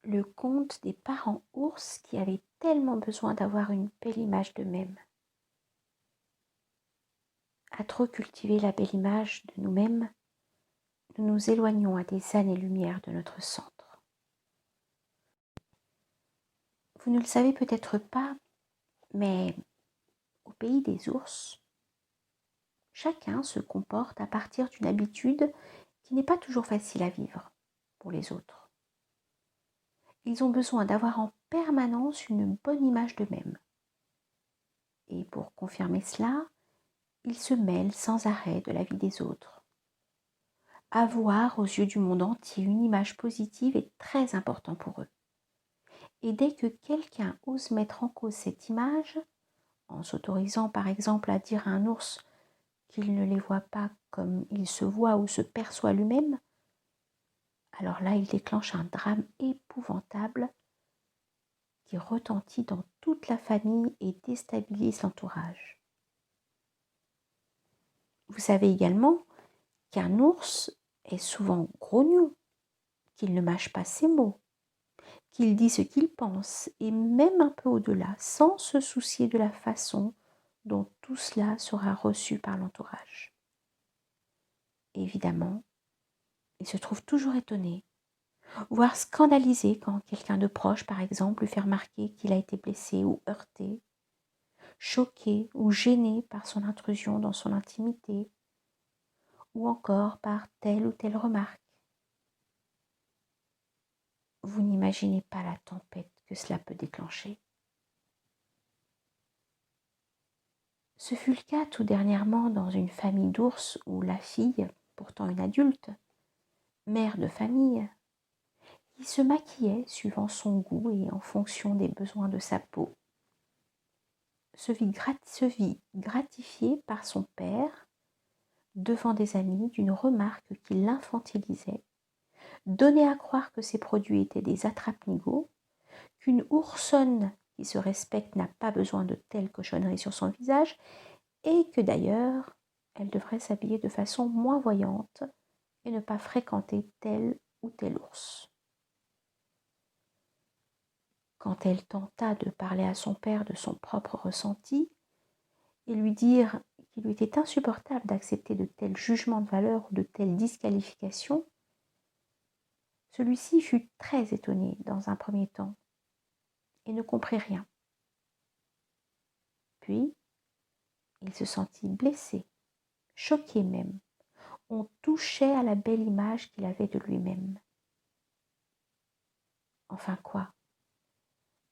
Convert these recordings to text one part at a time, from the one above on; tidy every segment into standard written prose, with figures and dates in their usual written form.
le conte des parents ours qui avaient tellement besoin d'avoir une belle image d'eux-mêmes. À trop cultiver la belle image de nous-mêmes, nous nous éloignons à des années-lumière de notre centre. Vous ne le savez peut-être pas, mais au pays des ours, chacun se comporte à partir d'une habitude qui n'est pas toujours facile à vivre pour les autres. Ils ont besoin d'avoir en permanence une bonne image d'eux-mêmes. Et pour confirmer cela, ils se mêlent sans arrêt de la vie des autres. Avoir aux yeux du monde entier une image positive est très important pour eux. Et dès que quelqu'un ose mettre en cause cette image, en s'autorisant par exemple à dire à un ours qu'il ne les voit pas comme il se voit ou se perçoit lui-même, alors là il déclenche un drame épouvantable qui retentit dans toute la famille et déstabilise l'entourage. Vous savez également qu'un ours est souvent grognon, qu'il ne mâche pas ses mots, qu'il dit ce qu'il pense et même un peu au-delà, sans se soucier de la façon dont tout cela sera reçu par l'entourage. Évidemment, il se trouve toujours étonné, voire scandalisé quand quelqu'un de proche, par exemple, lui fait remarquer qu'il a été blessé ou heurté, choqué ou gêné par son intrusion dans son intimité, ou encore par telle ou telle remarque. Vous n'imaginez pas la tempête que cela peut déclencher. Ce fut le cas tout dernièrement dans une famille d'ours où la fille, pourtant une adulte, mère de famille, qui se maquillait suivant son goût et en fonction des besoins de sa peau, se vit gratifiée par son père devant des amis d'une remarque qui l'infantilisait, donnait à croire que ses produits étaient des attrape-nigauds, qu'une oursonne qui se respecte n'a pas besoin de telles cochonneries sur son visage et que d'ailleurs, elle devrait s'habiller de façon moins voyante et ne pas fréquenter tel ou tel ours. Quand elle tenta de parler à son père de son propre ressenti et lui dire qu'il lui était insupportable d'accepter de tels jugements de valeur ou de telles disqualifications, celui-ci fut très étonné dans un premier temps et ne comprit rien. Puis, il se sentit blessé, choqué même. On touchait à la belle image qu'il avait de lui-même. Enfin quoi?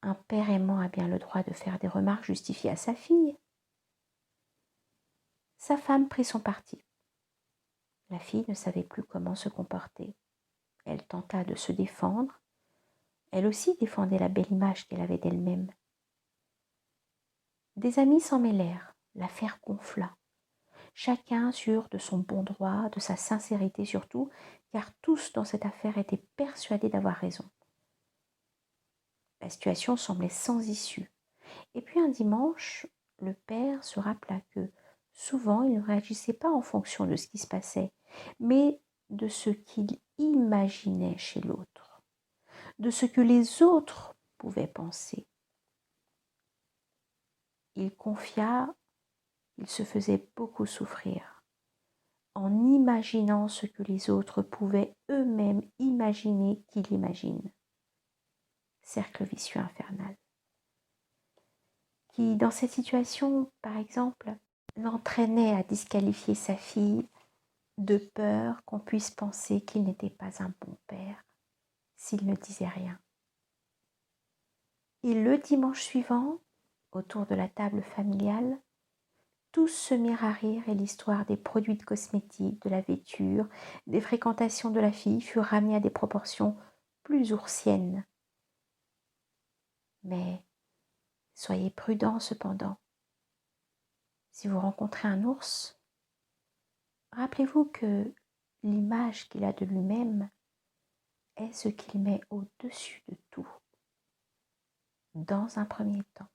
Un père aimant a bien le droit de faire des remarques justifiées à sa fille. Sa femme prit son parti. La fille ne savait plus comment se comporter. Elle tenta de se défendre. Elle aussi défendait la belle image qu'elle avait d'elle-même. Des amis s'en mêlèrent. L'affaire gonfla. Chacun sûr de son bon droit, de sa sincérité surtout, car tous dans cette affaire étaient persuadés d'avoir raison. La situation semblait sans issue. Et puis un dimanche, le père se rappela que souvent il ne réagissait pas en fonction de ce qui se passait, mais de ce qu'il imaginait chez l'autre, de ce que les autres pouvaient penser. Il confia qu'il se faisait beaucoup souffrir en imaginant ce que les autres pouvaient eux-mêmes imaginer qu'il imagine. Cercle vicieux infernal. Qui, dans cette situation, par exemple, l'entraînait à disqualifier sa fille de peur qu'on puisse penser qu'il n'était pas un bon père s'il ne disait rien. Et le dimanche suivant, autour de la table familiale, tous se mirent à rire et l'histoire des produits de cosmétiques, de la vêture, des fréquentations de la fille fut ramenée à des proportions plus oursiennes. Mais soyez prudents cependant. Si vous rencontrez un ours, rappelez-vous que l'image qu'il a de lui-même est ce qu'il met au-dessus de tout, dans un premier temps.